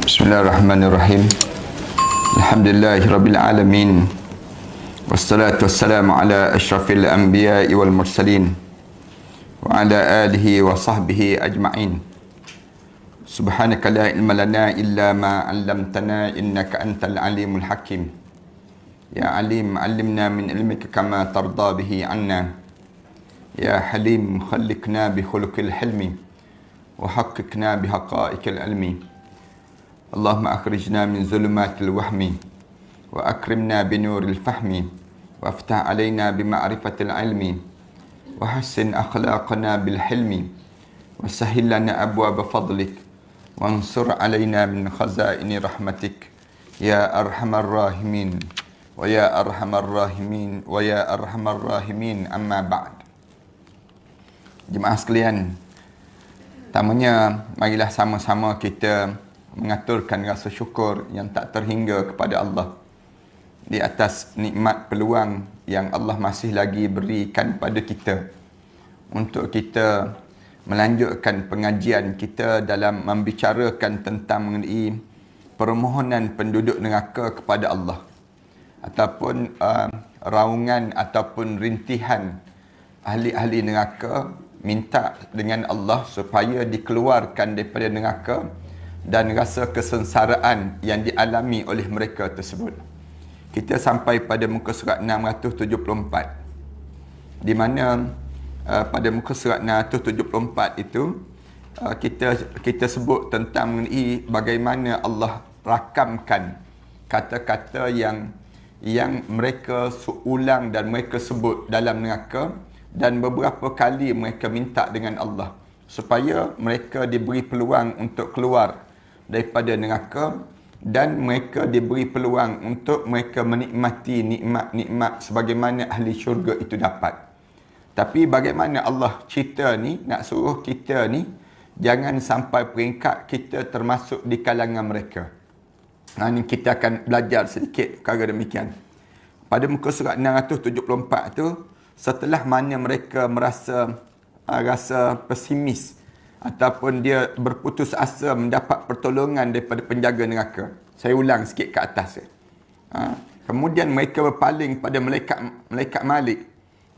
Bismillahirrahmanirrahim. Alhamdulillahirabbil alamin. Wassalatu wassalamu ala asyrafil anbiya'i wal mursalin wa ala alihi wa sahbihi ajma'in. Subhanaka la ilma lana illa ma 'allamtana innaka antal alimul hakim. Ya alim 'allimna min ilmika kama tarda bihi 'anna. Ya halim khalliqna bi khuluqil hilmi wa haqqqiqna bi haqa'iqil ilmi. Allahumma akhrijna min zulumatil wahmi wa akrimna bi nuril fahmi wa aftah alaina bi ma'rifatil ilmi wa hassin akhlaqana bil hilmi wa sahhil lana abwaab fadlik wa ansur alaina min khazaini rahmatik ya arhamar rahimin wa ya arhamar rahimin wa ya arhamar rahimin, amma ba'd. Jemaah sekalian, pertamanya marilah sama-sama kita mengaturkan rasa syukur yang tak terhingga kepada Allah di atas nikmat peluang yang Allah masih lagi berikan pada kita untuk kita melanjutkan pengajian kita dalam membicarakan tentang mengenai permohonan penduduk neraka kepada Allah, ataupun raungan ataupun rintihan ahli-ahli neraka minta dengan Allah supaya dikeluarkan daripada neraka dan rasa kesengsaraan yang dialami oleh mereka tersebut. Kita sampai pada muka surat 674, di mana pada muka surat 674 itu kita sebut tentang mengenai bagaimana Allah rakamkan kata-kata yang mereka ulang dan mereka sebut dalam neraka, dan beberapa kali mereka minta dengan Allah supaya mereka diberi peluang untuk keluar daripada neraka, dan mereka diberi peluang untuk mereka menikmati nikmat-nikmat sebagaimana ahli syurga itu dapat. Tapi bagaimana Allah cerita ni, nak suruh kita ni jangan sampai peringkat kita termasuk di kalangan mereka. Ini kita akan belajar sedikit perkara demikian. Pada muka surat 674 tu, setelah mana mereka rasa pesimis ataupun dia berputus asa mendapat pertolongan daripada penjaga neraka. Saya ulang sikit ke atas. Kemudian mereka berpaling pada malaikat Malik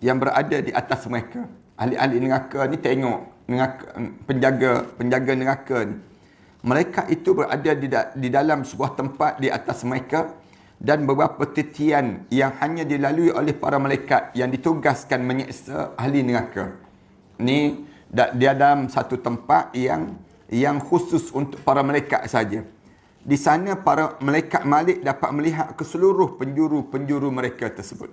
yang berada di atas mereka. Ahli-ahli neraka ni tengok penjaga neraka ni. Mereka itu berada di dalam sebuah tempat di atas mereka, dan beberapa titian yang hanya dilalui oleh para malaikat yang ditugaskan menyeksa ahli neraka. Ni dia dalam satu tempat yang khusus untuk para malaikat saja. Di sana para malaikat Malik dapat melihat ke seluruh penjuru-penjuru mereka tersebut.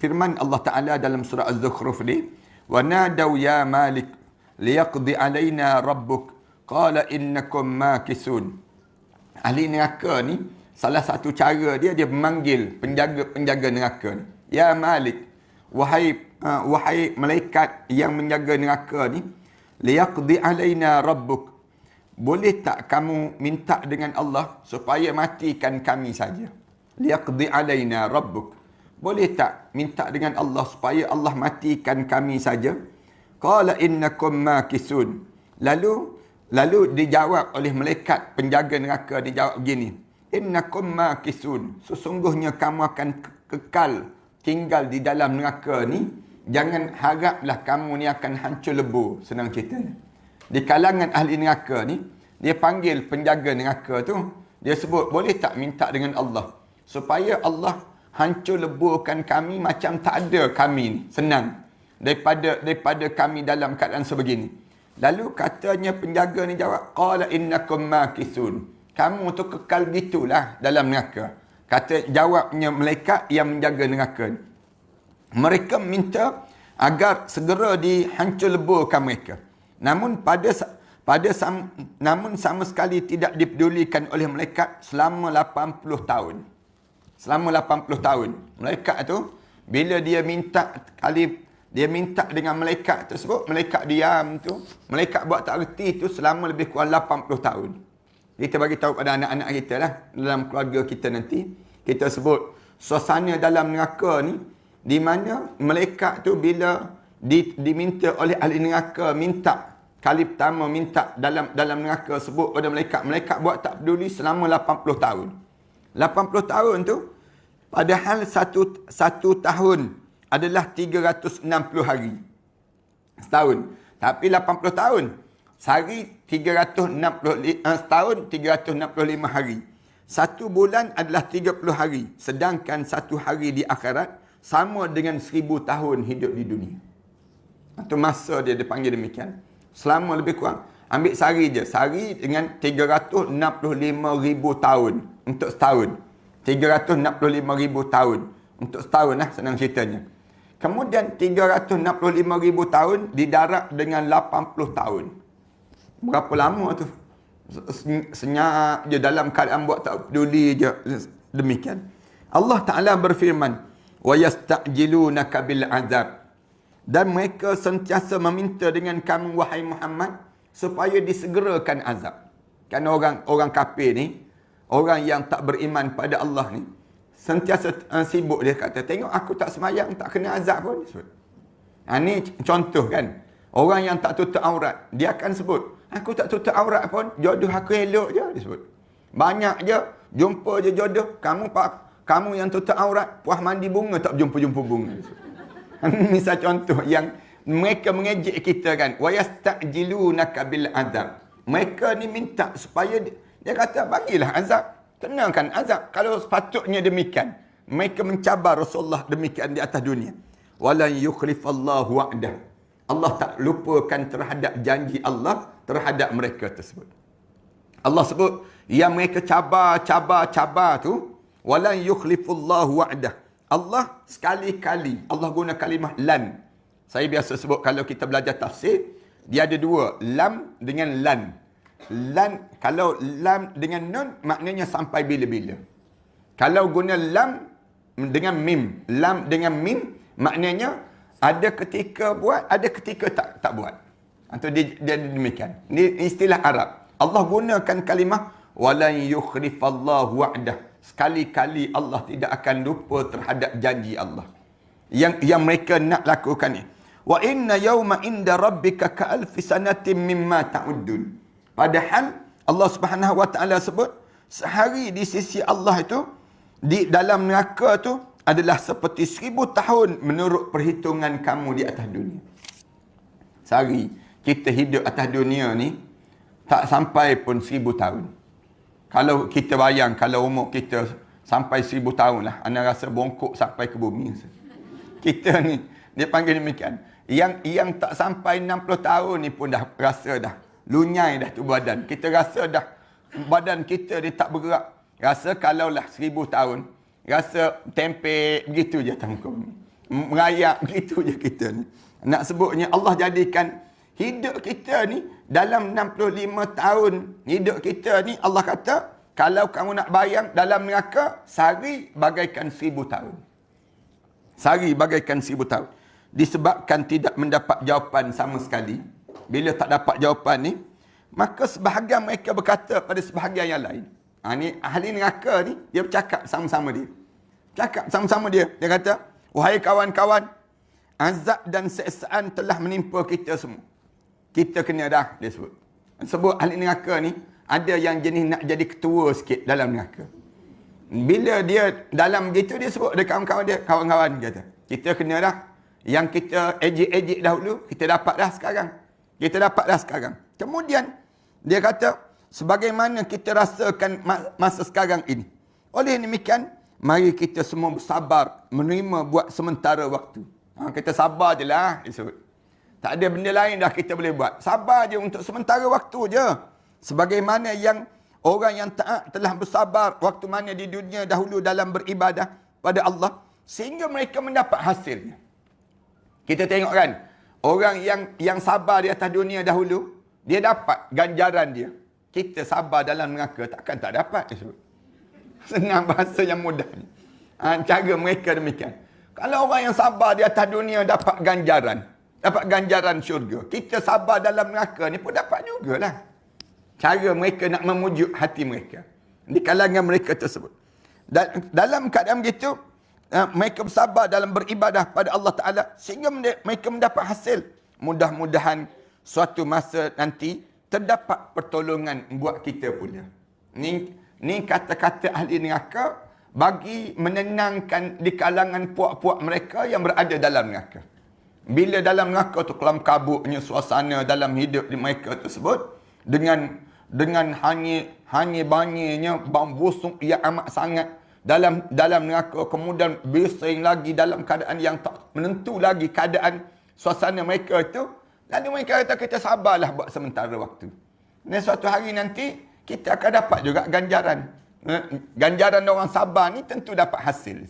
Firman Allah Ta'ala dalam surah Az-Zukhruf ni, wa nadaw ya Malik liyaqdi alaina rabbuk qala innakum makisun. Ahli neraka ni, salah satu cara dia memanggil penjaga neraka ni, ya Malik, wahai malaikat yang menjaga neraka ni, liyaqdi alaina rabbuk, boleh tak kamu minta dengan Allah supaya matikan kami saja? Liyaqdi alaina rabbuk, boleh tak minta dengan Allah supaya Allah matikan kami saja? Qala innakum makisun. Lalu dijawab oleh malaikat penjaga neraka, dijawab begini, innakum makisun, sesungguhnya kamu akan kekal tinggal di dalam neraka ni. Jangan haraplah kamu ni akan hancur lebur. Senang cerita ni. Di kalangan ahli neraka ni, dia panggil penjaga neraka tu, dia sebut, boleh tak minta dengan Allah supaya Allah hancur leburkan kami macam tak ada kami ni. Senang. Daripada kami dalam keadaan sebegini. Lalu katanya penjaga ni jawab, qala innakum makisun. Kamu tu kekal gitulah dalam neraka. Kata jawabnya malaikat yang menjaga neraka ni. Mereka minta agar segera dihancur leburkan mereka. Namun sama sekali tidak dipedulikan oleh malaikat selama 80 tahun. Selama 80 tahun. Malaikat tu, bila dia minta dengan malaikat tersebut, malaikat diam tu, malaikat buat tak reti tu selama lebih kurang 80 tahun. Kita bagi tahu pada anak-anak kita lah, dalam keluarga kita nanti, kita sebut suasana dalam neraka ni, di mana malaikat tu bila diminta oleh ahli neraka minta Kali pertama minta dalam neraka sebut pada malaikat. Malaikat buat tak peduli selama 80 tahun. 80 tahun tu, padahal satu tahun adalah 360 hari. Setahun. Tapi 80 tahun. Sehari 365, setahun 365 hari. Satu bulan adalah 30 hari. Sedangkan satu hari di akhirat sama dengan 1000 tahun hidup di dunia. Itu masa dia dipanggil demikian. Selama lebih kurang. Ambil sehari je. Sehari dengan 365,000 tahun untuk setahun. 365,000 tahun untuk setahun lah, senang ceritanya. Kemudian 365,000 tahun didarab dengan 80 tahun. Berapa lama tu? Senyap je dalam keadaan buat tak peduli je. Demikian. Allah Ta'ala berfirman, وَيَسْتَعْجِلُونَكَ بِالْعَذَابِ. Dan mereka sentiasa meminta dengan kamu, wahai Muhammad, supaya disegerakan azab. Kan orang kafir ni, orang yang tak beriman pada Allah ni, sentiasa sibuk dia kata, tengok aku tak semayang, tak kena azab pun. Ini contoh kan. Orang yang tak tutup aurat, dia akan sebut, aku tak tutup aurat pun, jodoh aku elok je, dia sebut. Banyak je, jumpa je jodoh, kamu yang tutup aurat, puas mandi bunga, tak jumpa-jumpa bunga. Misal contoh yang mereka mengejek kita kan, وَيَسْتَعْجِلُونَكَ بِالْعَذَابِ. Mereka ni minta supaya, dia kata, bagilah azab. Tenangkan azab. Kalau sepatutnya demikian, mereka mencabar Rasulullah demikian di atas dunia. وَلَنْ يُخْلِفَ اللَّهُ وَعْدَهُ. Allah tak lupakan terhadap janji Allah terhadap mereka tersebut. Allah sebut, yang mereka cabar tu, وَلَنْ يُخْلِفُ اللَّهُ وَعْدَهُ. Allah sekali-kali, Allah guna kalimah lan. Saya biasa sebut kalau kita belajar tafsir, dia ada dua, lam dengan lan. Lan, kalau lam dengan nun, maknanya sampai bila-bila. Kalau guna lam dengan mim, lam dengan mim, maknanya ada ketika buat, ada ketika tak buat. Atau dia demikian. Ini istilah Arab. Allah gunakan kalimah walan yukhlifallahu wa'dah. Sekali-kali Allah tidak akan lupa terhadap janji Allah. Yang mereka nak lakukan ni. Wa inna yawma inda rabbika ka'alfi sanatin mimma ta'uddun. Padahal Allah Subhanahu wa taala sebut sehari di sisi Allah itu di dalam neraka tu adalah seperti 1000 tahun menurut perhitungan kamu di atas dunia. Sehari kita hidup atas dunia ni tak sampai pun 1000 tahun. Kalau kita bayang, kalau umur kita sampai 1000 tahun lah, anda rasa bongkok sampai ke bumi. Kita ni, dia panggil demikian. Yang tak sampai 60 tahun ni pun dah rasa dah lunyai dah tu badan. Kita rasa dah badan kita dia tak bergerak. Rasa kalaulah 1000 tahun, rasa tempe begitu je atas muka bumi. Merayak begitu je kita ni. Nak sebutnya Allah jadikan hidup kita ni dalam 65 tahun hidup kita ni, Allah kata kalau kamu nak bayang dalam neraka, sehari bagaikan 1000 tahun. Sehari bagaikan 1000 tahun. Disebabkan tidak mendapat jawapan sama sekali. Bila tak dapat jawapan ni, maka sebahagian mereka berkata pada sebahagian yang lain. Ni ahli neraka ni, dia bercakap sama-sama dia. Cakap sama-sama dia. Dia kata, wahai kawan-kawan, azab dan seksaan telah menimpa kita semua. Kita kena dah, dia sebut. Sebut ahli neraka ni, ada yang jenis nak jadi ketua sikit dalam neraka. Bila dia dalam gitu, dia sebut ada kawan-kawan dia, kawan-kawan kata, kita kena dah. Yang kita ejek-ejek dahulu, kita dapat dah sekarang. Kita dapat dah sekarang. Kemudian, dia kata, sebagaimana kita rasakan masa sekarang ini. Oleh demikian, mari kita semua bersabar, menerima buat sementara waktu. Kita sabar je lah, dia sebut. Tak ada benda lain dah kita boleh buat. Sabar je untuk sementara waktu je. Sebagaimana yang orang yang taat telah bersabar waktu mana di dunia dahulu dalam beribadah pada Allah, sehingga mereka mendapat hasilnya. Kita tengok kan, orang yang sabar di atas dunia dahulu, dia dapat ganjaran dia. Kita sabar dalam neraka, takkan tak dapat. Senang bahasa yang mudah. Cara mereka demikian. Kalau orang yang sabar di atas dunia dapat ganjaran syurga, kita sabar dalam neraka ni pun dapat jugalah. Cara mereka nak memujuk hati mereka di kalangan mereka tersebut. Dalam keadaan begitu, mereka bersabar dalam beribadah pada Allah Ta'ala sehingga mereka mendapat hasil. Mudah-mudahan suatu masa nanti terdapat pertolongan buat kita pula. Ni kata-kata ahli neraka bagi menenangkan di kalangan puak-puak mereka yang berada dalam neraka. Bila dalam neraka tu kelam kabutnya suasana dalam hidup di mereka tersebut dengan hanya banyaknya bau busuk yang amat sangat dalam neraka, kemudian bising lagi dalam keadaan yang tak menentu lagi keadaan suasana mereka itu, lalu mereka kata kita sabarlah buat sementara waktu. Dan suatu hari nanti kita akan dapat juga ganjaran. Ganjaran orang sabar ni tentu dapat hasil.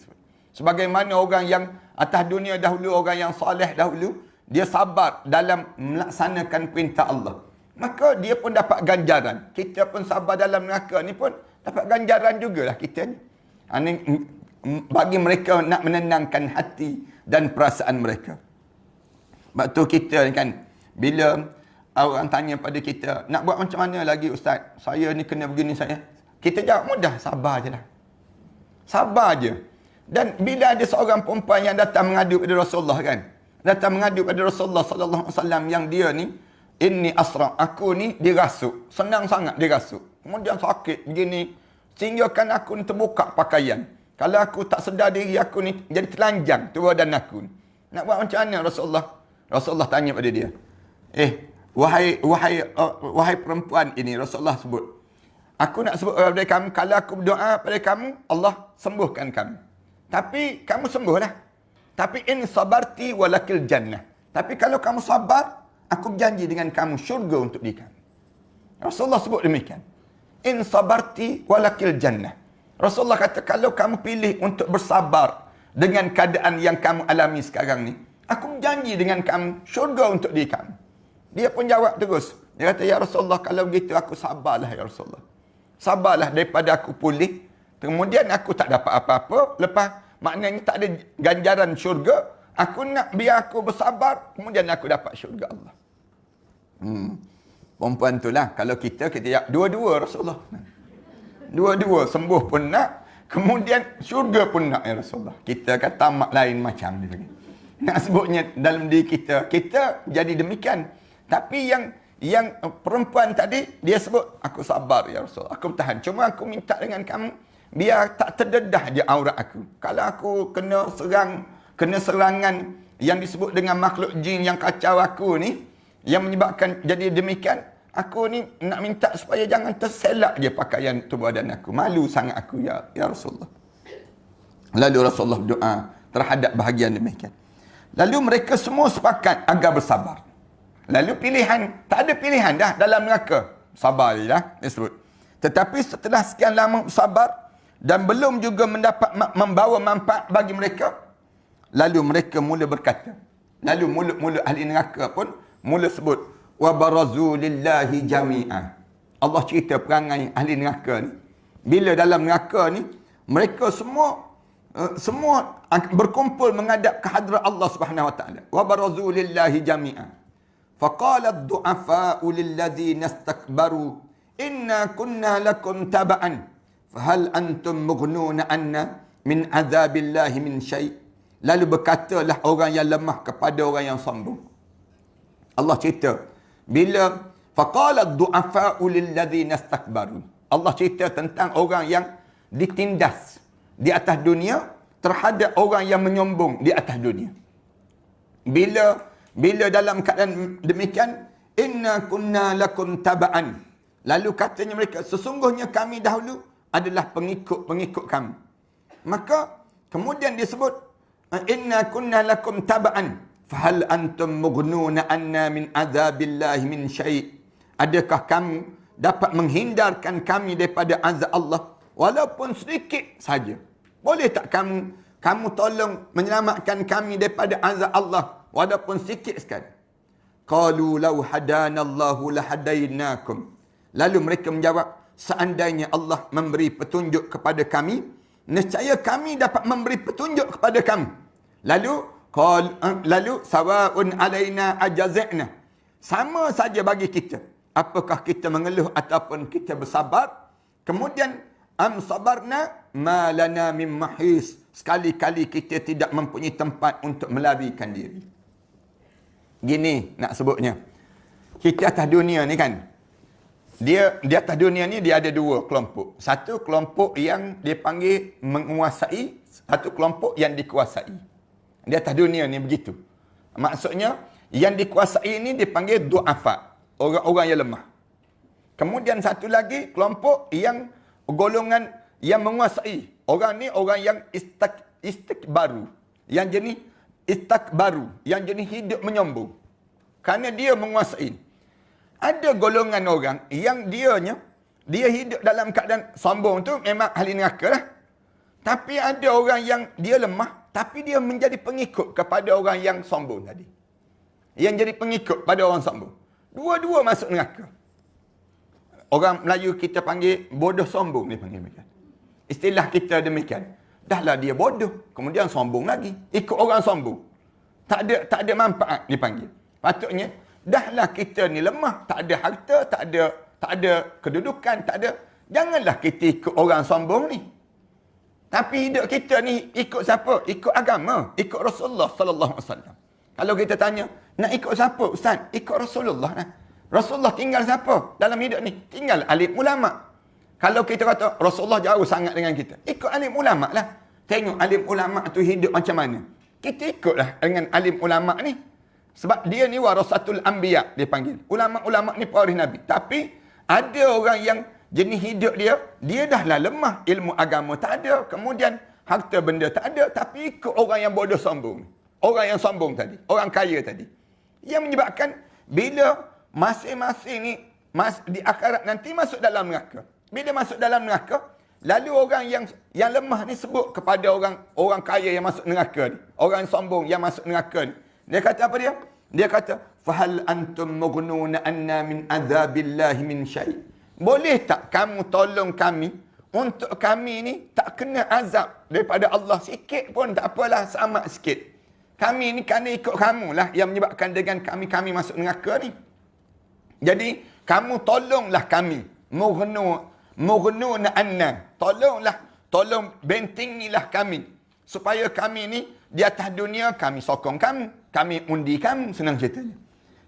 Sebagaimana orang yang atas dunia dahulu, orang yang soleh dahulu, dia sabar dalam melaksanakan perintah Allah, maka dia pun dapat ganjaran. Kita pun sabar dalam neraka ni pun dapat ganjaran jugalah kita ni. Bagi mereka nak menenangkan hati dan perasaan mereka. Sebab tu kita ni kan, bila orang tanya pada kita, nak buat macam mana lagi Ustaz? Saya ni kena begini saya. Kita jawab mudah, sabar je lah. Sabar je. Dan bila ada seorang perempuan yang datang mengadu pada Rasulullah kan, datang mengadu pada Rasulullah sallallahu alaihi wasallam yang dia ni, inni asra, aku ni dirasuk, senang sangat dirasuk. Kemudian sakit begini, sehingga kan aku ni terbuka pakaian. Kalau aku tak sedar diri, aku ni jadi telanjang tu badan aku ni. Nak buat macam mana Rasulullah? Rasulullah tanya pada dia, wahai perempuan ini, Rasulullah sebut, aku nak sebut kepada kamu, kalau aku berdoa pada kamu, Allah sembuhkan kamu. Tapi kamu sembuhlah. Tapi in sabarti walakil jannah. Tapi kalau kamu sabar, aku berjanji dengan kamu syurga untuk diri kamu. Rasulullah sebut demikian. In sabarti walakil jannah. Rasulullah kata, kalau kamu pilih untuk bersabar dengan keadaan yang kamu alami sekarang ni, aku berjanji dengan kamu syurga untuk diri kamu. Dia pun jawab terus. Dia kata, ya Rasulullah, kalau begitu aku sabarlah ya Rasulullah. Sabarlah daripada aku pulih. Kemudian aku tak dapat apa-apa. Lepas maknanya tak ada ganjaran syurga. Aku nak biar aku bersabar. Kemudian aku dapat syurga Allah. Perempuan tu lah. Kalau kita dua-dua Rasulullah. Dua-dua sembuh pun nak. Kemudian syurga pun nak ya Rasulullah. Kita kata mak lain macam dia. Nak sebutnya dalam diri kita. Kita jadi demikian. Tapi yang perempuan tadi, dia sebut, aku sabar ya Rasulullah. Aku bertahan. Cuma aku minta dengan kamu, biar tak terdedah je aurat aku. Kalau aku kena serangan yang disebut dengan makhluk jin yang kacau aku ni, yang menyebabkan jadi demikian, aku ni nak minta supaya jangan terselak je pakaian tubuh badan aku. Malu sangat aku ya Rasulullah. Lalu Rasulullah berdoa terhadap bahagian demikian. Lalu mereka semua sepakat agar bersabar. Lalu pilihan, tak ada pilihan dah dalam neraka. Sabar je dah, disebut. Tetapi setelah sekian lama bersabar, dan belum juga mendapat membawa manfaat bagi mereka, lalu mereka mula berkata, lalu mulut-mulut ahli neraka pun mula sebut, wa barazu lillahi jami'an. Allah cerita perangai ahli neraka ni. Bila dalam neraka ni, mereka semua berkumpul menghadap ke hadrat Allah Subhanahu wa taala. Wa barazu lillahi jami'an. Faqala ad-du'afa'u lilladzina istakbaru inna kunna lakum taba'an. Fahal antum mughnuna anna min azabillahi min syai'. Lalu berkatalah orang yang lemah kepada orang yang sombong. Allah cerita, bila faqala ad-du'afa'u lilladzina istakbaru. Allah cerita tentang orang yang ditindas di atas dunia terhadap orang yang menyombong di atas dunia. Bila dalam keadaan demikian, inna kunna lakum taba'an. Lalu katanya mereka, sesungguhnya kami dahulu adalah pengikut kami. Maka kemudian disebut, inna kunna lakum taba'an fahal antum mughnuna anna min azabillahi min syai'. Adakah kamu dapat menghindarkan kami daripada azab Allah walaupun sedikit saja? Boleh tak kamu tolong menyelamatkan kami daripada azab Allah walaupun sedikit sekali? Qalu law hadanallahu lahadainakum. Lalu mereka menjawab, seandainya Allah memberi petunjuk kepada kami, nescaya kami dapat memberi petunjuk kepada kamu. Lalu sawaun alaina ajazna. Sama saja bagi kita. Apakah kita mengeluh ataupun kita bersabar? Kemudian am sabarna ma lana min mahis. Sekali-kali kita tidak mempunyai tempat untuk melarikan diri. Gini nak sebutnya. Kita atas dunia ni kan, dia di atas dunia ni dia ada dua kelompok. Satu kelompok yang dia panggil menguasai, satu kelompok yang dikuasai. Di atas dunia ni begitu. Maksudnya yang dikuasai ni dipanggil du'afa, orang-orang yang lemah. Kemudian satu lagi kelompok yang golongan yang menguasai. Orang ni orang yang istikbaru, yang jenis istakbaru, yang jenis hidup menyombong. Kerana dia menguasai. Ada golongan orang yang dia hidup dalam keadaan sombong tu memang ahli neraka lah. Tapi ada orang yang dia lemah, tapi dia menjadi pengikut kepada orang yang sombong tadi. Yang jadi pengikut pada orang sombong. Dua-dua masuk neraka. Orang Melayu kita panggil bodoh sombong, dia panggil demikian. Istilah kita demikian. Dahlah dia bodoh, kemudian sombong lagi. Ikut orang sombong. Tak ada manfaat, dipanggil. Patutnya, dahlah kita ni lemah, tak ada harta, tak ada kedudukan, tak ada. Janganlah kita ikut orang sombong ni. Tapi hidup kita ni ikut siapa? Ikut agama, ikut Rasulullah sallallahu alaihi wasallam. Kalau kita tanya, nak ikut siapa ustaz? Ikut Rasulullah lah. Rasulullah tinggal siapa dalam hidup ni? Tinggal alim ulama. Kalau kita kata Rasulullah jauh sangat dengan kita, ikut alim ulama lah. Tengok alim ulama tu hidup macam mana. Kita ikutlah dengan alim ulama ni. Sebab dia ni warasatul anbiya, dia panggil. Ulama-ulama ni pewaris Nabi. Tapi ada orang yang jenis hidup dia dahlah lemah. Ilmu agama tak ada. Kemudian harta benda tak ada. Tapi ikut orang yang bodoh sombong. Orang yang sombong tadi. Orang kaya tadi. Yang menyebabkan bila masing-masing ni di akhirat nanti masuk dalam neraka. Bila masuk dalam neraka, lalu orang yang lemah ni sebut kepada orang kaya yang masuk neraka ni. Orang yang sombong yang masuk neraka ni. Dia kata apa dia? Dia kata, "Fahal antum mughnuna anna min adzabillahi min syai'?" Boleh tak kamu tolong kami untuk kami ni tak kena azab daripada Allah sikit pun tak apalah, sama sikit. Kami ni kerana ikut kamu lah yang menyebabkan dengan kami masuk neraka ni. Jadi, kamu tolonglah kami. Mughnuna anna. Tolong bentingilah kami. Supaya kami ni di atas dunia kami sokong kamu. Kami undi kamu, senang ceritanya.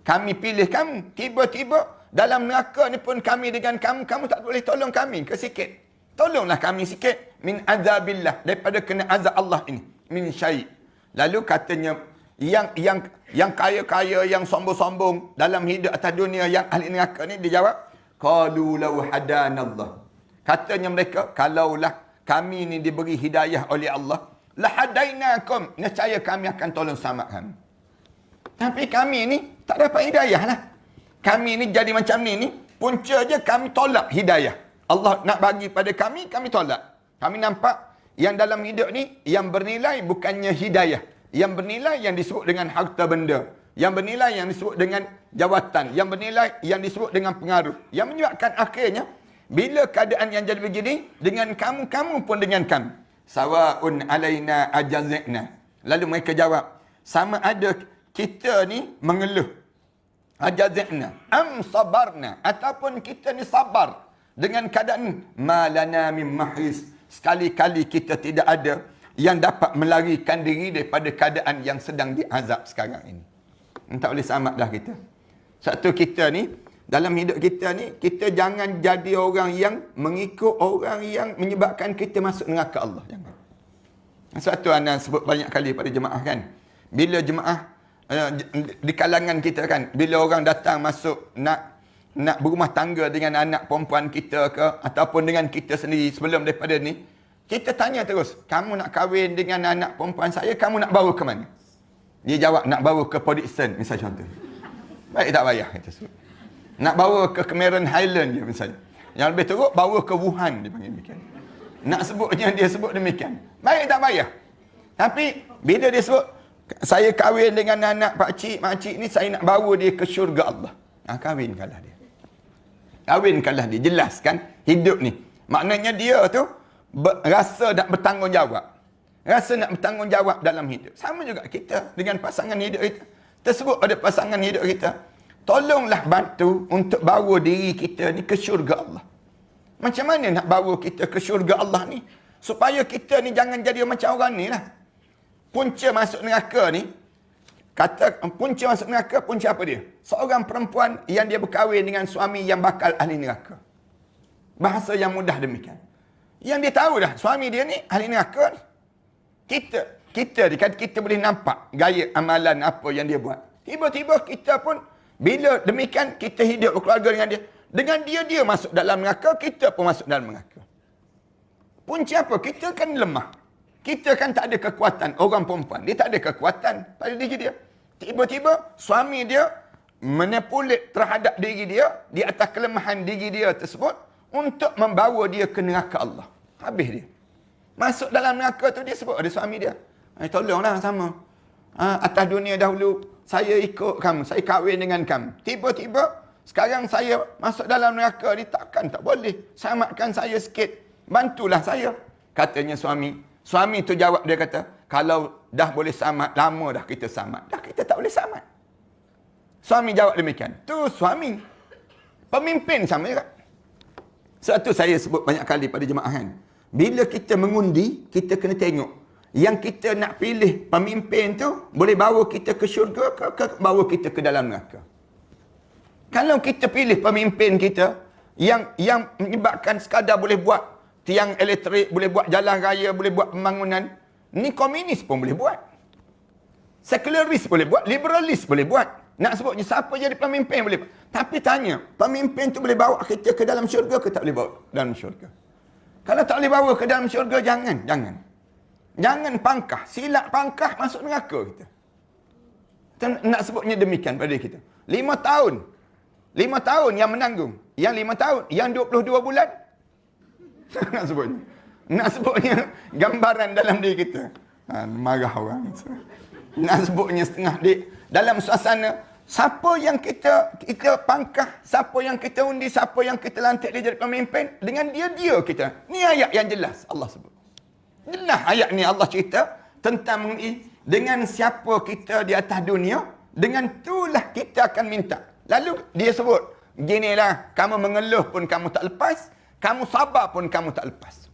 Kami pilih kamu. Tiba-tiba dalam neraka ni pun kami dengan kamu tak boleh tolong kami ke sikit. Tolonglah kami sikit. Min azabillah. Daripada kena azab Allah ini. Min syai'. Lalu katanya, yang kaya-kaya, yang sombong-sombong dalam hidup atas dunia, yang ahli neraka ni, dia jawab, qalu law hadanallah. Katanya mereka, kalaulah kami ni diberi hidayah oleh Allah, la hadainakum, nescaya kami akan tolong selamatkan. Tapi kami ni tak dapat hidayah lah. Kami ni jadi macam ni punca je kami tolak hidayah. Allah nak bagi pada kami tolak. Kami nampak yang dalam hidup ni, yang bernilai bukannya hidayah. Yang bernilai yang disebut dengan harta benda. Yang bernilai yang disebut dengan jawatan. Yang bernilai yang disebut dengan pengaruh. Yang menyebabkan akhirnya, bila keadaan yang jadi begini, dengan kamu pun dengan kami. Sawa'un alaina ajazikna. Lalu mereka jawab, sama ada kita ni mengeluh. Ajazikna. Am sabarna. Ataupun kita ni sabar. Dengan keadaan malana min mahis. Sekali-kali kita tidak ada yang dapat melarikan diri daripada keadaan yang sedang diazab sekarang ini. Tak boleh selamat dah kita. Satu kita ni, dalam hidup kita ni, kita jangan jadi orang yang mengikut orang yang menyebabkan kita masuk neraka Allah. Jangan. Suatu anda sebut banyak kali pada jemaah kan. Bila jemaah di kalangan kita kan, bila orang datang masuk nak berumah tangga dengan anak perempuan kita ke, ataupun dengan kita sendiri sebelum daripada ni, kita tanya terus, kamu nak kahwin dengan anak perempuan saya, kamu nak bawa ke mana? Dia jawab, nak bawa ke Port Dickson, misal contoh. Baik tak payah, kita sebut. Nak bawa ke Cameron Highland je misalnya. Yang lebih teruk, bawa ke Wuhan, dia panggil demikian. Nak sebutnya, dia sebut demikian. Baik tak payah. Tapi, bila dia sebut, saya kahwin dengan anak pakcik ni, saya nak bawa dia ke syurga Allah. Kahwinkanlah dia. Kahwinkanlah dia. Jelaskan hidup ni. Maknanya dia tu rasa nak bertanggungjawab. Rasa nak bertanggungjawab dalam hidup. Sama juga kita dengan pasangan hidup kita. Tersebut pada pasangan hidup kita. Tolonglah bantu untuk bawa diri kita ni ke syurga Allah. Macam mana nak bawa kita ke syurga Allah ni? Supaya kita ni jangan jadi macam orang ni lah. Punca masuk neraka ni, Kata punca masuk neraka, punca apa dia? Seorang perempuan yang dia berkahwin dengan suami yang bakal ahli neraka. Bahasa yang mudah demikian. Yang dia tahu dah, suami dia ni ahli neraka. Kita boleh nampak gaya amalan apa yang dia buat. Tiba-tiba kita pun, bila demikian, kita hidup berkeluarga dengan dia. Dengan dia masuk dalam neraka, kita pun masuk dalam neraka. Punca apa? Kita kan lemah. Kita kan tak ada kekuatan. Orang perempuan, dia tak ada kekuatan pada diri dia. Tiba-tiba, suami dia manipulat terhadap diri dia, di atas kelemahan diri dia tersebut, untuk membawa dia ke neraka Allah. Habis dia. Masuk dalam neraka tu, dia sebut ada suami dia. Tolonglah sama. Atas dunia dahulu, saya ikut kamu, saya kahwin dengan kamu. Tiba-tiba, sekarang saya masuk dalam neraka ni, takkan tak boleh. Selamatkan saya sikit. Bantulah saya. Katanya suami. Suami tu jawab, dia kata, kalau dah boleh selamat, lama dah kita selamat. Dah kita tak boleh selamat. Suami jawab demikian. Tu suami. Pemimpin sama juga. Sebab tu saya sebut banyak kali pada jemaah kan. Bila kita mengundi, kita kena tengok. Yang kita nak pilih pemimpin tu, boleh bawa kita ke syurga ke bawa kita ke dalam neraka. Kalau kita pilih pemimpin kita, yang menyebabkan sekadar boleh buat tiang elektrik, boleh buat jalan raya, boleh buat pembangunan, ni komunis pun boleh buat. Sekularis boleh buat, liberalis boleh buat. Nak sebutnya siapa jadi pemimpin boleh buat. Tapi tanya, pemimpin tu boleh bawa kita ke dalam syurga ke tak boleh bawa ke dalam syurga? Kalau tak boleh bawa ke dalam syurga, jangan pangkah. Silap pangkah masuk neraka kita. Kita nak sebutnya demikian pada kita. 5 tahun. 5 tahun yang menanggung. Yang 5 tahun. Yang 22 bulan. Nak sebutnya gambaran dalam diri kita. Marah orang. Nak sebutnya setengah dalam suasana. Siapa yang kita pangkah, siapa yang kita undi, siapa yang kita lantik dia jadi pemimpin, dengan dia kita. Ni ayat yang jelas Allah sebut. Jelas ayat ni Allah cerita tentang mengenai dengan siapa kita di atas dunia, dengan itulah kita akan minta. Lalu dia sebut, ginilah, kamu mengeluh pun kamu tak lepas, kamu sabar pun kamu tak lepas.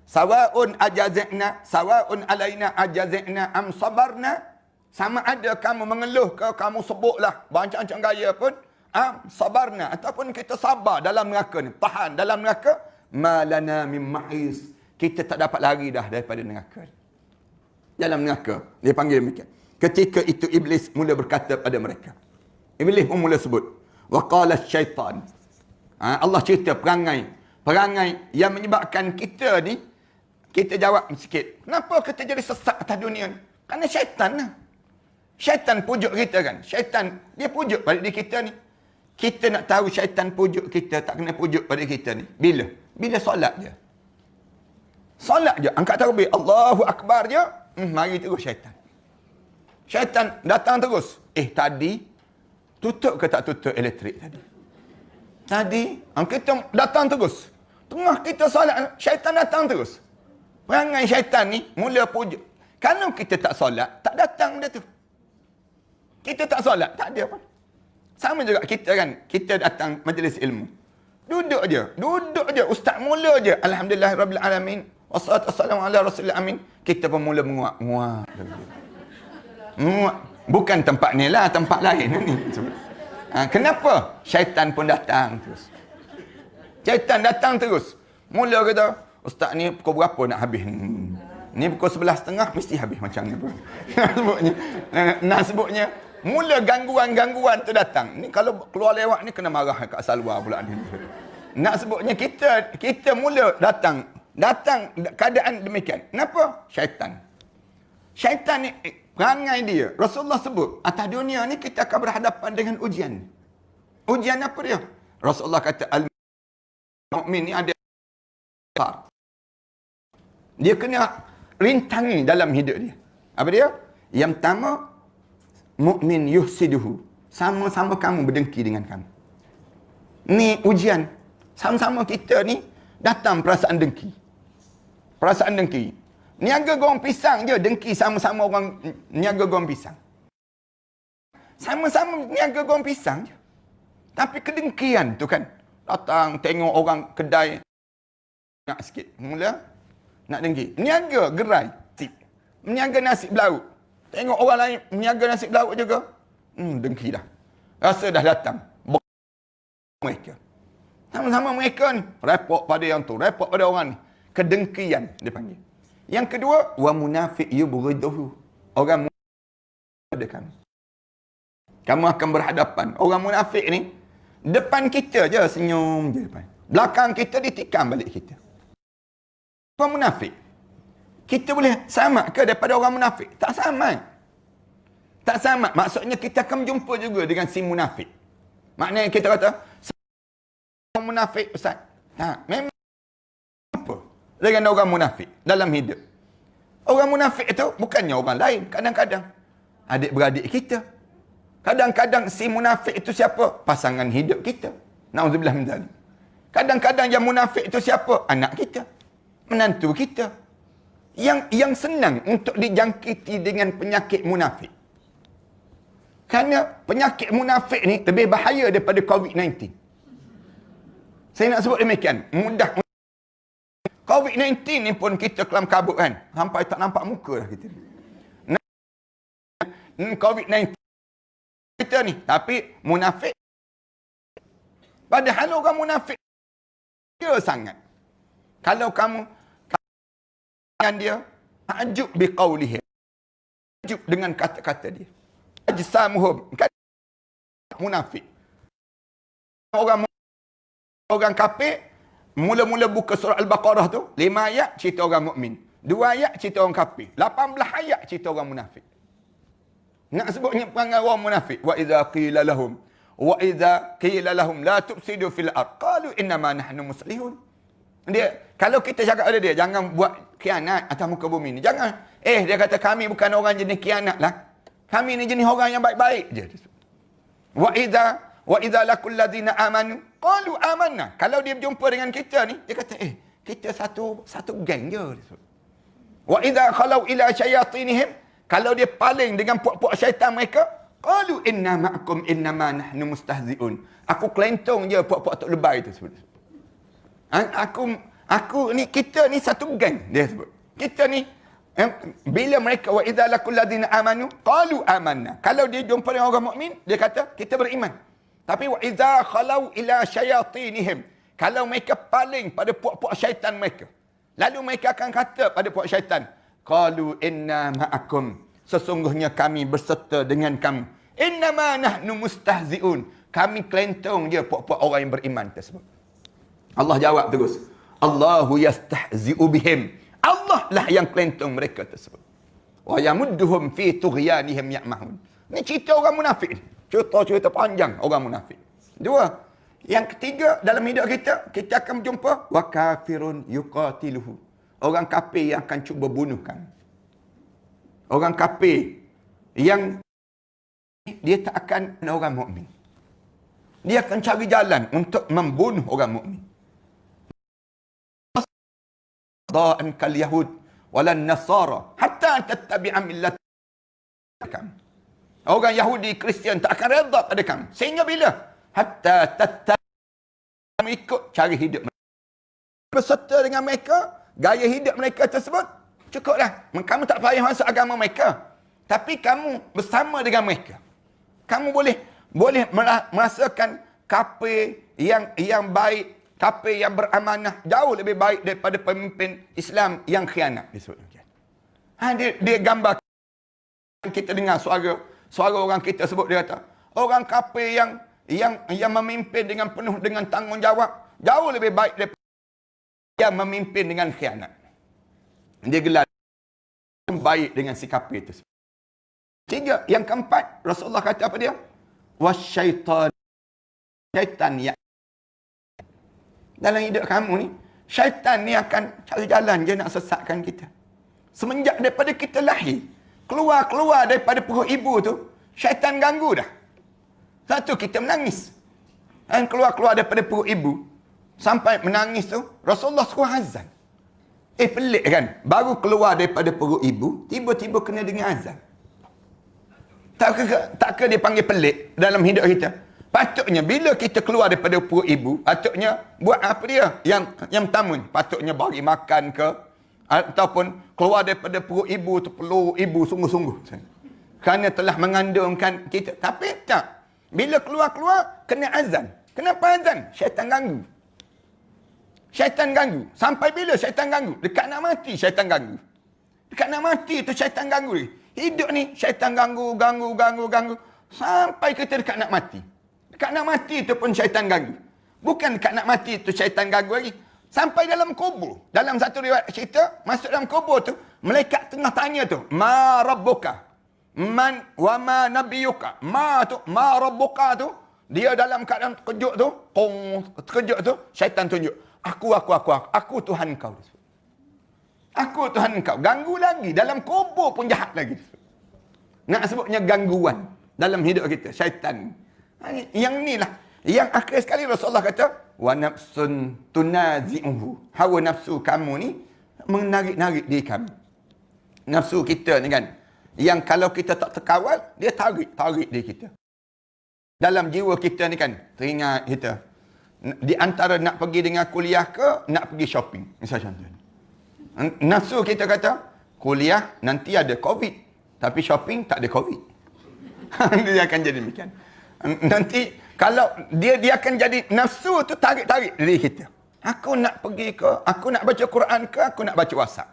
Sawa'un ajazina, sawa'un alaina ajazina am sabarna. Sama ada kamu mengeluh ke, kamu sebutlah macam-macam gaya pun, sabarna, ataupun kita sabar dalam neraka ni, tahan dalam neraka, malana min mahis. Kita tak dapat lari dah daripada neraka. Dalam neraka, dia panggil demikian. Ketika itu Iblis mula berkata pada mereka. Iblis pun mula sebut, wa qala syaitan. Allah cerita perangai yang menyebabkan kita ni, kita jawab sikit. Kenapa kita jadi sesat atas dunia ni? Kerana syaitan lah. Syaitan pujuk kita kan. Syaitan, dia pujuk pada diri kita ni. Kita nak tahu syaitan pujuk kita, tak kena pujuk pada kita ni. Bila? Bila solat je. Solat je. Angkat takbir. Allahu Akbar je. Mari terus syaitan. Syaitan datang terus. Tadi, tutup ke tak tutup elektrik tadi? Tadi, kita datang terus. Tengah kita solat, syaitan datang terus. Perangai syaitan ni mula pujuk. Kalau kita tak solat, tak datang dia tu. Kita tak solat, tak ada apa. Sama juga kita kan, kita datang majlis ilmu. Duduk je. Ustaz mula je. Alhamdulillah Rabbil Alamin. Wassalatu wassalamu ala Rasulillah amin. Kita pun mula menguap. Bukan tempat ni lah, tempat lain ni. Kenapa? Syaitan pun datang terus. Syaitan datang terus. Mula kata, Ustaz ni pukul berapa nak habis? Ni pukul 11.30 mesti habis macam ni pun. Nak sebutnya, mula gangguan-gangguan tu datang. Ni kalau keluar lewat ni kena marah kat Salwa pula ni. Nak sebutnya kita mula datang keadaan demikian. Kenapa? Syaitan. Syaitan ni perangai dia. Rasulullah sebut, atas dunia ni kita akan berhadapan dengan ujian. Ujian apa dia? Rasulullah kata al-mu'min ni ada dia kena rintangi dalam hidup dia. Apa dia? Yang pertama, mukmin yuhsiduhu. Sama-sama kamu berdengki dengan kamu. Ni ujian. Sama-sama kita ni datang perasaan dengki. Perasaan dengki. Niaga goreng pisang je dengki sama-sama orang niaga goreng pisang. Sama-sama niaga goreng pisang je. Tapi kedengkian tu kan. Datang tengok orang kedai nak sikit. Mula nak dengki. Niaga gerai. Niaga nasi belauk. Tengok orang lain meniaga nasi lauk juga. Dengki dah. Rasa dah datang. Mereka. Sama-sama mereka ni. Repot pada yang tu. Repot pada orang ni. Kedengkian dia panggil. Yang kedua, wa munafiq yubghiduhu. Orang munafik pada kamu. Kamu akan berhadapan. Orang munafik ni, depan kita je senyum je depan. Belakang kita ditikam balik kita. Orang munafik. Kita boleh sama ke daripada orang munafik? Tak sama. Tak sama. Maksudnya kita akan berjumpa juga dengan si munafik. Maknanya kita kata, orang munafik Ustaz. Memang apa dengan orang munafik dalam hidup? Orang munafik itu bukannya orang lain. Kadang-kadang adik-beradik kita. Kadang-kadang si munafik itu siapa? Pasangan hidup kita. Na'udzubillah min dzalik. Kadang-kadang yang munafik itu siapa? Anak kita. Menantu kita. Yang senang untuk dijangkiti dengan penyakit munafik. Kerana penyakit munafik ni lebih bahaya daripada COVID-19. Saya nak sebut demikian. Mudah. COVID-19 ni pun kita kelam kabut kan. Sampai tak nampak muka dah kita. COVID-19 kita ni. Tapi munafik. Padahal orang munafik dia sangat. Kalau kamu dengan dia, ta'ajub biqaulihim. Ta'ajub dengan kata-kata dia. Ajsamuhum. Munafik. Orang kafir, mula-mula buka surah Al-Baqarah tu, 5 ayat cerita orang mukmin, 2 ayat cerita orang kafir, 18 ayat cerita orang munafik. Nak sebutnya perangai orang munafik. Wa idza qila lahum la tufsidu fil ard qalu innama nahnu muslihun. Dia kalau kita cakap pada dia jangan buat khianat atas muka bumi ni. Jangan. Dia kata kami bukan orang jenis khianat lah. Kami ni jenis orang yang baik-baik je. Wa idza laqul ladzina amanu qalu amanna. Kalau dia berjumpa dengan kita ni, dia kata kita satu geng je. Wa idza khalau ila syayatinihim, kalau dia paling dengan puak-puak syaitan mereka, qalu inna ma'akum innama nahnu mustahzi'un. Aku kelentong je puak-puak tok lebay tu sebut. Aku ni, kita ni satu geng, dia sebut. Kita ni bila mereka wa idza laqul ladzina amanu qalu amanna. Kalau dia jumpa dengan orang mukmin, dia kata kita beriman. Tapi wa idza khalau ila syayatinihim, kalau mereka paling pada puak-puak syaitan mereka, lalu mereka akan kata pada puak syaitan, qalu inna ma'akum, sesungguhnya kami berserta dengan kamu. Innama nahnu mustahzi'un, kami kelentong je puak-puak orang yang beriman tersebut. Allah jawab terus, Allahu yastahzi'u bihim, Allah lah yang kelentong mereka tersebut. Wa yamudduhum fi tughyanihim ya'mahun. Ini cerita orang munafik ni. Cerita panjang orang munafik. 2. Yang ketiga dalam hidup kita akan berjumpa wa kafirun yuqatiluhu. Orang kafir yang akan cuba bunuh kamu. Orang kafir yang dia tak akan orang mukmin. Dia akan cari jalan untuk membunuh orang mukmin. Da'an kal yahud walan nasara hatta tattabi'a millatakum. Orang Yahudi, Kristian tak akan redha pada kamu. Sehingga bila? Hatta tattabi'a, ikut cari hidup mereka. Berserta dengan mereka, gaya hidup mereka tersebut, cukuplah. Kamu tak payah masuk agama mereka. Tapi kamu bersama dengan mereka. Kamu boleh merasakan kafir yang baik, kafir yang beramanah jauh lebih baik daripada pemimpin Islam yang khianat disebut. Dia gambar, kita dengar suara orang kita sebut, dia kata orang kafir yang memimpin dengan penuh dengan tanggungjawab jauh lebih baik daripada yang memimpin dengan khianat. Dia gelar baik dengan si kafir itu. 3, yang keempat, Rasulullah kata apa dia? Wasyaitan, syaitan ya. Dalam hidup kamu ni, syaitan ni akan cari jalan je nak sesatkan kita. Semenjak daripada kita lahir, keluar daripada perut ibu tu, syaitan ganggu dah. Satu, kita menangis. Dan keluar daripada perut ibu, sampai menangis tu, Rasulullah suruh azan. Pelik kan? Baru keluar daripada perut ibu, tiba-tiba kena dengar azan. Tak ke dia panggil pelik dalam hidup kita? Patutnya bila kita keluar daripada perut ibu, patutnya buat apa dia? Yang pertama, patutnya bagi makan ke, ataupun keluar daripada perut ibu tu peluk ibu sungguh-sungguh. kerana telah mengandungkan kita. Tapi tak. Bila keluar-keluar, kena azan. Kenapa azan? Syaitan ganggu. Syaitan ganggu. Sampai bila syaitan ganggu? Dekat nak mati, syaitan ganggu. Dekat nak mati tu syaitan ganggu dia. Hidup ni, syaitan ganggu. Sampai kita dekat nak mati. Dekat nak mati tu pun syaitan ganggu. Bukan dekat nak mati tu syaitan ganggu lagi. Sampai dalam kubur. Dalam satu riwayat cerita, masuk dalam kubur tu, malaikat tengah tanya tu, ma rabbuka? Man wa ma nabiyuka? Ma rabbuka tu, dia dalam keadaan terkejut tu, terkejut tu, syaitan tunjuk. Aku Tuhan kau. Aku Tuhan kau. Ganggu lagi. Dalam kubur pun jahat lagi. Nak sebutnya gangguan dalam hidup kita. Syaitan. Yang ni lah. Yang akhir sekali Rasulullah kata, wa nafsun tunazi'uhu. Hawa nafsu kamu ni menarik-narik diri kami. Nafsu kita ni kan. Yang kalau kita tak terkawal, dia tarik diri kita. Dalam jiwa kita ni kan, teringat kita. Di antara nak pergi dengan kuliah ke, nak pergi shopping. Misal contoh. Nafsu kita kata, kuliah nanti ada COVID. Tapi shopping tak ada COVID. Dia akan jadi demikian. Nanti, kalau dia akan jadi, nafsu tu tarik-tarik diri kita. Aku nak pergi ke, aku nak baca Quran ke, aku nak baca WhatsApp.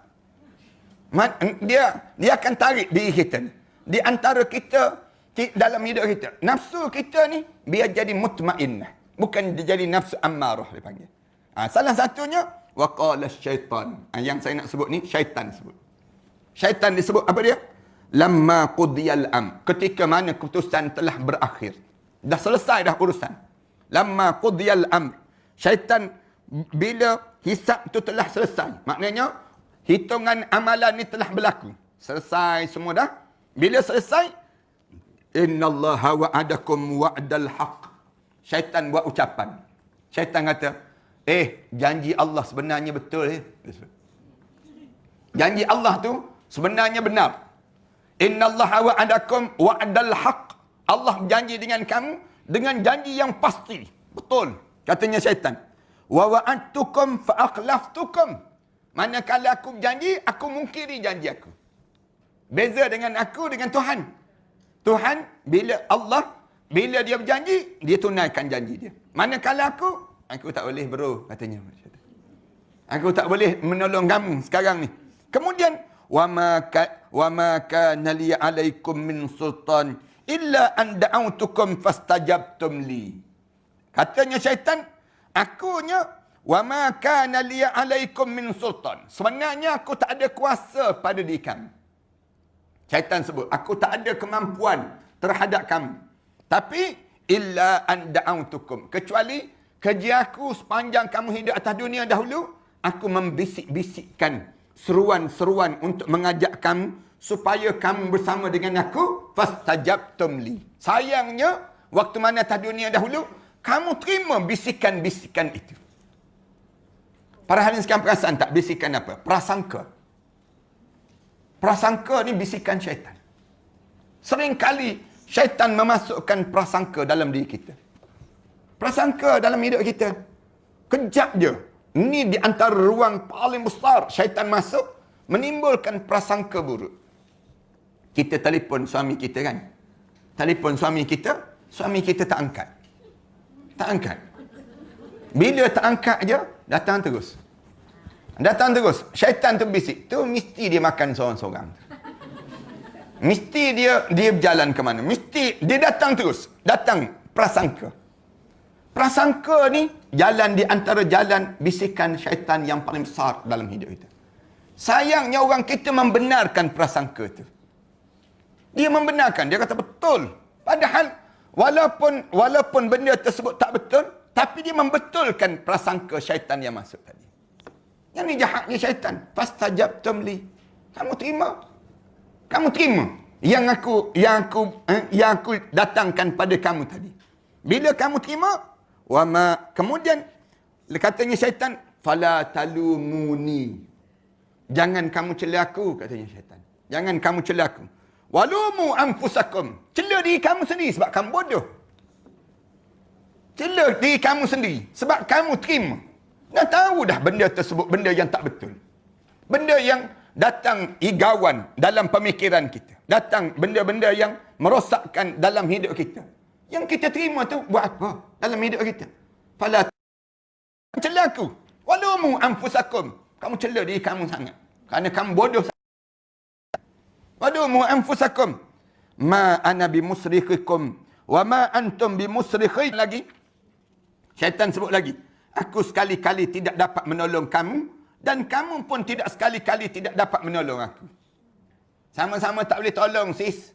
Dia akan tarik diri kita ni. Di antara kita, dalam hidup kita. Nafsu kita ni, biar jadi mutmainnah. Bukan dia jadi nafsu ammarah, dia panggil. Salah satunya, waqala syaitan. Yang saya nak sebut ni, syaitan sebut. Syaitan disebut apa dia? Lamma qudiyal am. Ketika mana keputusan telah berakhir. Dah selesai dah urusan. Lamma qudiyal am. Syaitan, bila hisab tu telah selesai. Maknanya, hitungan amalan ni telah berlaku. Selesai semua dah. Bila selesai, innallaha wa'adakum wa'dal haqq. Syaitan buat ucapan. Syaitan kata, janji Allah sebenarnya betul. Janji Allah tu sebenarnya benar. Innallaha wa'adakum wa'dal haqq. Allah berjanji dengan kamu dengan janji yang pasti. Betul. Katanya syaitan. Wa wa'adtukum fa'akhlaftukum. Manakala aku berjanji, aku mungkiri janji aku. Beza dengan aku dengan Tuhan. Tuhan, bila dia berjanji, dia tunaikan janji dia. Manakala aku tak boleh bro, katanya. Aku tak boleh menolong kamu sekarang ni. Kemudian, wa ma kana li 'alaikum min sultan illa an da'autukum fastajabtum li. Katanya syaitan, akunya wa ma kana li 'alaikum min sultan. Sebenarnya aku tak ada kuasa pada diri kamu. Syaitan sebut, aku tak ada kemampuan terhadap kamu. Tapi illa an da'autukum, kecuali kerja aku sepanjang kamu hidup atas dunia dahulu, aku membisik-bisikkan seruan-seruan untuk mengajak kamu supaya kamu bersama dengan aku, fastajabtum li. Sayangnya waktu mana atas dunia dahulu kamu terima bisikan-bisikan itu. Para hadirin sekalian, perasaan tak bisikan apa? Prasangka. Prasangka ni bisikan syaitan. Seringkali syaitan memasukkan prasangka dalam diri kita. Prasangka dalam hidup kita. Kejap je. Ini di antara ruang paling besar syaitan masuk, menimbulkan prasangka buruk. Kita telefon suami kita kan. Telefon suami kita tak angkat. Tak angkat. Bila tak angkat je, datang terus. Datang terus. Syaitan tu bisik. Tu mesti dia makan seorang-seorang. Mesti dia berjalan ke mana. Mesti dia datang terus. Datang prasangka. Prasangka ni jalan di antara jalan bisikan syaitan yang paling besar dalam hidup kita. Sayangnya orang kita membenarkan prasangka itu. Dia membenarkan. Dia kata betul. Padahal walaupun benda tersebut tak betul, tapi dia membetulkan prasangka syaitan yang masuk tadi. Yang ni jahatnya syaitan. Fastajabtum li. Kamu terima. Kamu terima yang aku datangkan pada kamu tadi. Bila kamu terima, kemudian katanya syaitan, fala talumuni. Jangan kamu cela aku, katanya syaitan. Jangan kamu cela aku. Walumu anfusakum. Cela diri kamu sendiri sebab kamu bodoh. Cela diri kamu sendiri sebab kamu terima. Dah tahu dah benda tersebut benda yang tak betul. Benda yang datang igawan dalam pemikiran kita. datang benda-benda yang merosakkan dalam hidup kita. Yang kita terima tu buat apa dalam hidup kita? Fala cela aku. Walumu anfusakum. Kamu cela diri kamu sangat. Kerana kamu bodoh. Walumu anfusakum. Ma ana bimusrikhikum wa ma antum bimusrikhi. Lagi syaitan sebut lagi, aku sekali-kali tidak dapat menolong kamu dan kamu pun tidak sekali-kali tidak dapat menolong aku. Sama-sama tak boleh tolong sis.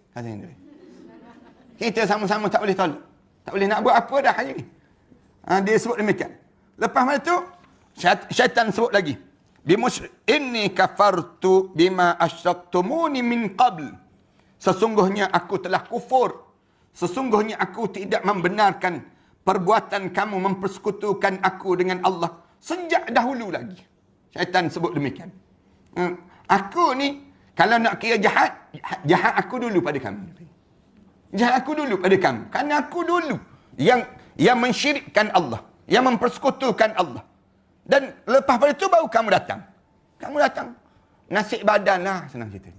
Kita sama-sama tak boleh tolong. Tak boleh nak buat apa dah hari ni. Dia sebut demikian. Lepas itu syaitan sebut lagi, inni kafartu bima asyraktumuni min qabl. Sesungguhnya aku telah kufur. Sesungguhnya aku tidak membenarkan perbuatan kamu mempersekutukan aku dengan Allah sejak dahulu lagi. Syaitan sebut demikian. Aku ni kalau nak kira jahat, jahat aku dulu pada kamu. Jahat aku dulu pada kamu. Kerana aku dulu yang mensyirikkan Allah, yang mempersekutukan Allah. Dan lepas pada itu baru kamu datang. Kamu datang. Nasib badan lah, senang cerita.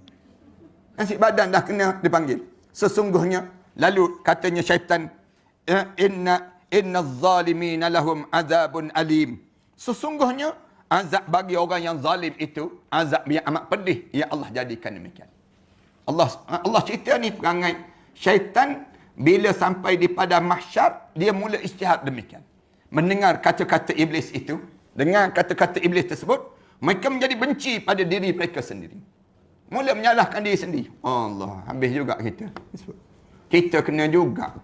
Nasib badan dah kena dipanggil. Sesungguhnya, lalu katanya syaitan, inna zalimina lahum azabun alim. Sesungguhnya, azab bagi orang yang zalim itu, azab yang amat pedih yang Allah jadikan demikian. Allah cerita ni perangai syaitan bila sampai di padang mahsyar, dia mula istihad demikian. Mendengar kata-kata iblis itu, dengar kata-kata iblis tersebut, mereka menjadi benci pada diri mereka sendiri. Mula menyalahkan diri sendiri. Allah, habis juga kita. Kita kena juga.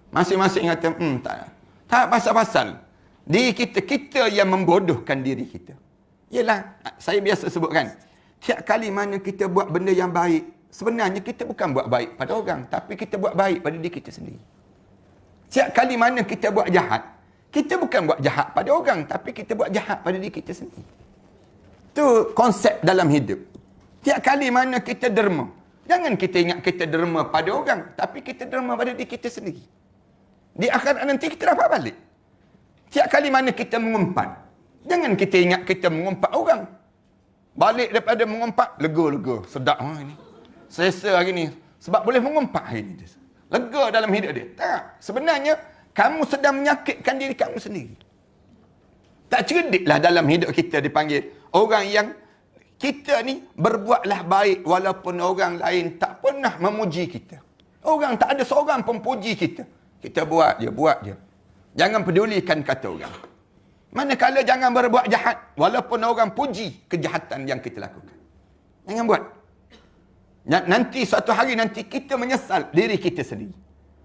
Masing-masing kata, tak pasal-pasal. Diri kita yang membodohkan diri kita. Yelah, saya biasa sebutkan, tiap kali mana kita buat benda yang baik, sebenarnya kita bukan buat baik pada orang, tapi kita buat baik pada diri kita sendiri. Tiap kali mana kita buat jahat, kita bukan buat jahat pada orang, tapi kita buat jahat pada diri kita sendiri. Itu konsep dalam hidup. Tiap kali mana kita derma, jangan kita ingat kita derma pada orang, tapi kita derma pada diri kita sendiri. Di akhirat nanti kita dapat balik. Tiap kali mana kita mengumpat, jangan kita ingat kita mengumpat orang. Balik daripada mengumpat, lega-lega, sedap ini. Selesa hari ni, sebab boleh mengumpat hari ni. Lega dalam hidup dia. Tak, sebenarnya kamu sedang menyakitkan diri kamu sendiri. Tak cerdiklah dalam hidup kita dipanggil orang yang kita ni berbuatlah baik walaupun orang lain tak pernah memuji kita. Orang tak ada seorang pun puji kita. Kita buat je. Jangan pedulikan kata orang. Manakala jangan berbuat jahat walaupun orang puji kejahatan yang kita lakukan. Jangan buat. Nanti suatu hari nanti kita menyesal diri kita sendiri.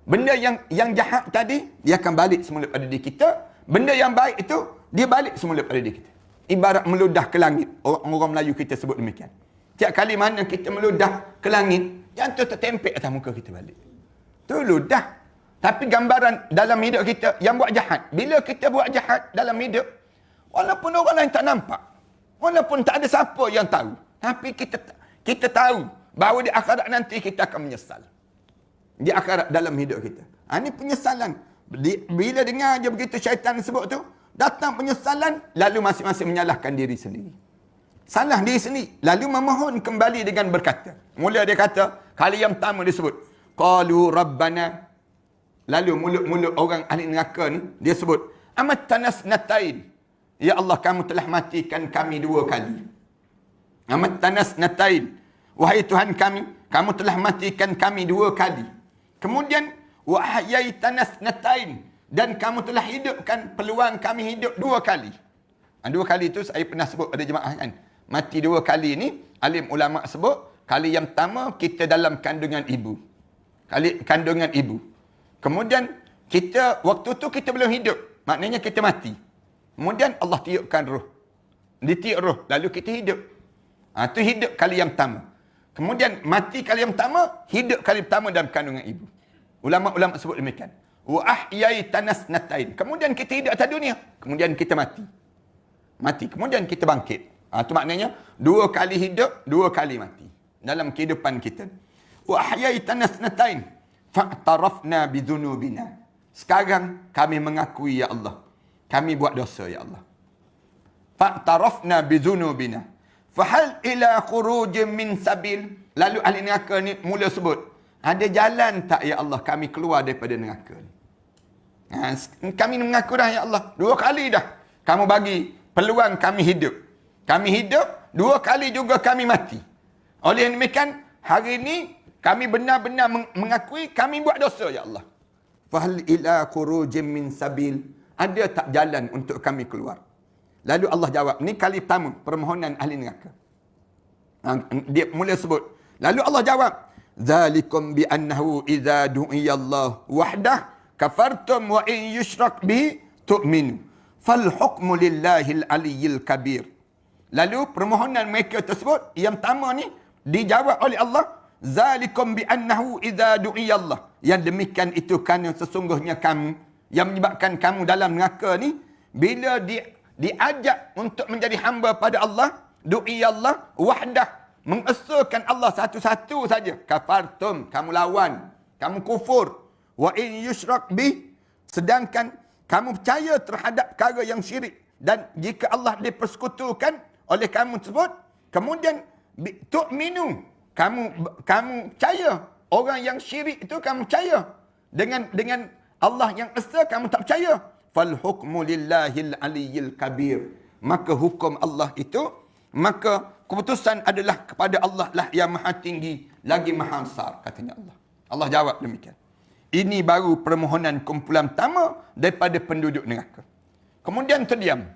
Benda yang jahat tadi, dia akan balik semula pada diri kita. Benda yang baik itu, dia balik semula pada diri kita. Ibarat meludah ke langit. Orang Melayu kita sebut demikian. Tiap kali mana kita meludah ke langit, yang tu tertempel atas muka kita balik. Tu ludah. Tapi gambaran dalam hidup kita yang buat jahat. Bila kita buat jahat dalam hidup, walaupun orang lain tak nampak, walaupun tak ada siapa yang tahu, tapi kita tahu bahawa di akhirat nanti kita akan menyesal. Di akhirat dalam hidup kita. Ini penyesalan. Bila dengar je begitu syaitan sebut tu, datang penyesalan, lalu masing-masing menyalahkan diri sendiri. Salah diri sendiri. Lalu memohon kembali dengan berkata. Mula dia kata, kali yang pertama dia sebut, qalu rabbana. Lalu mulut-mulut orang ahli neraka ni, dia sebut, amattanas natain. Ya Allah, kamu telah matikan kami 2 kali. Amattanas natain. Wahai Tuhan kami, kamu telah matikan kami 2 kali. Kemudian, wa ahyaitanas natain. Dan kamu telah hidupkan peluang kami hidup 2 kali. 2 kali itu saya pernah sebut pada jemaah kan. Mati 2 kali ni, alim ulama sebut, kali yang pertama kita dalam kandungan ibu. Kandungan ibu. Kemudian kita, waktu tu kita belum hidup. Maknanya kita mati. Kemudian Allah tiupkan roh. Ditiup roh, lalu kita hidup. Itu hidup kali yang pertama. Kemudian mati kali yang pertama, hidup kali pertama dalam kandungan ibu. Ulama-ulama sebut demikian. Wa ahyaitanas natain. Kemudian kita hidup atas dunia. Kemudian kita mati. Kemudian kita bangkit. Itu maknanya 2 kali hidup, 2 kali mati. Dalam kehidupan kita. Wa ahyaitanas natain. Fa'tarafna bidhunubina. Sekarang kami mengakui ya Allah. Kami buat dosa ya Allah. Fa'tarafna bidhunubina. Fahal ila khurujin min sabil. Lalu ahli neraka ni mula sebut, ada jalan tak ya Allah kami keluar daripada neraka ni? Kami mengaku dah ya Allah, 2 kali dah kamu bagi peluang kami hidup. Kami hidup, 2 kali juga kami mati. Oleh yang demikian, hari ini kami benar-benar mengakui kami buat dosa ya Allah. Fahal ila khurujin min sabil. Ada tak jalan untuk kami keluar? Lalu Allah jawab, ni kali pertama permohonan ahli neraka. Dia mula sebut. Lalu Allah jawab, zalikum bi annahu idza du'iya Allah wahdah kafartum wa in yushrak bihi tu'minu. Fal hukmu lillahil aliyyil kabir. Lalu permohonan mereka tersebut yang pertama ni dijawab oleh Allah, zalikum bi annahu idza du'iya Allah. Yang demikian itu kerana sesungguhnya kamu yang menyebabkan kamu dalam neraka ni bila diajak untuk menjadi hamba pada Allah, du'iya Allah wahdah, mengesahkan Allah satu-satu saja. Kafartum, kamu lawan, kamu kufur. Wa in yushrak bih, sedangkan kamu percaya terhadap perkara yang syirik. Dan jika Allah dipersekutukan oleh kamu tersebut, kemudian tu'minu, kamu percaya. Orang yang syirik itu kamu percaya. Dengan Allah yang esa kamu tak percaya. Fal hukmu lillahil aliyyil kabir. Maka hukum Allah itu, maka keputusan adalah kepada Allah lah yang maha tinggi lagi maha besar, katanya Allah. Allah jawab demikian. Ini baru permohonan kumpulan pertama daripada penduduk neraka. Kemudian terdiam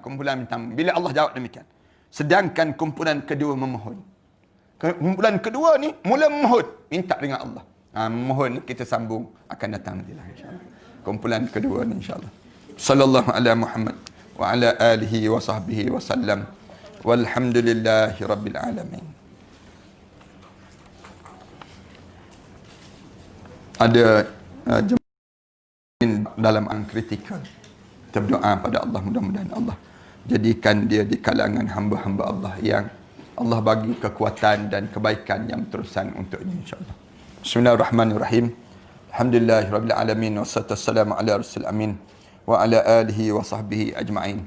kumpulan pertama bila Allah jawab demikian. Sedangkan kumpulan kedua memohon. Kumpulan kedua ni mula memohon, minta dengan Allah. Memohon kita sambung akan datang nantilah insya-Allah. Kumpulan kedua ni insya-Allah. Sallallahu ala Muhammad wa ala alihi wa sahbihi wa sallam. Walhamdulillahi rabbil alamin. Ada dalam kritikal. Kita berdoa pada Allah, mudah-mudahan Allah jadikan dia di kalangan hamba-hamba Allah yang Allah bagi kekuatan dan kebaikan yang terusan untuknya insya-Allah. Bismillahirrahmanirrahim. Alhamdulillahirabbil alamin wassalatu wassalamu ala rasul amin wa ala alihi wa sahbihi ajma'in.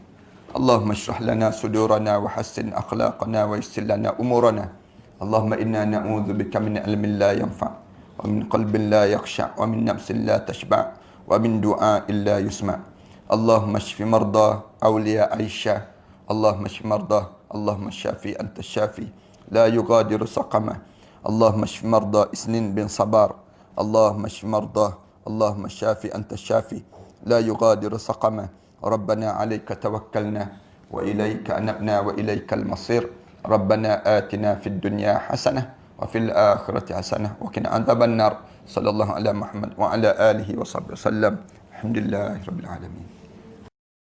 Allahumma shrah lana sudurana wa hassin akhlaqana wa yassir lana umurana. Allahumma inna na'udzubika min ilmin la yanfa' wa min qalbin la yakhsha' wa min nafsin la tashba' wa min du'a'in la yusma'. Allahumma shfi marda awliya Aisyah. Allahumma shfi marda, Allahumma syafi anta syafi la yughadiru saqama. Allahumma shfi marda Isnin bin Sabar. Allahumma shfi marda, Allahumma syafi anta syafi la yughadiru saqama. Rabbana 'alaika tawakkalna wa ilaika anabna wa ilaikal masir. Rabbana atina fid dunya hasanah wa fil akhirati hasanah wa qina adzaban nar. Sallallahu ala Muhammad wa ala alihi wa sahbihi wasallam. Alhamdulillahirabbil alamin.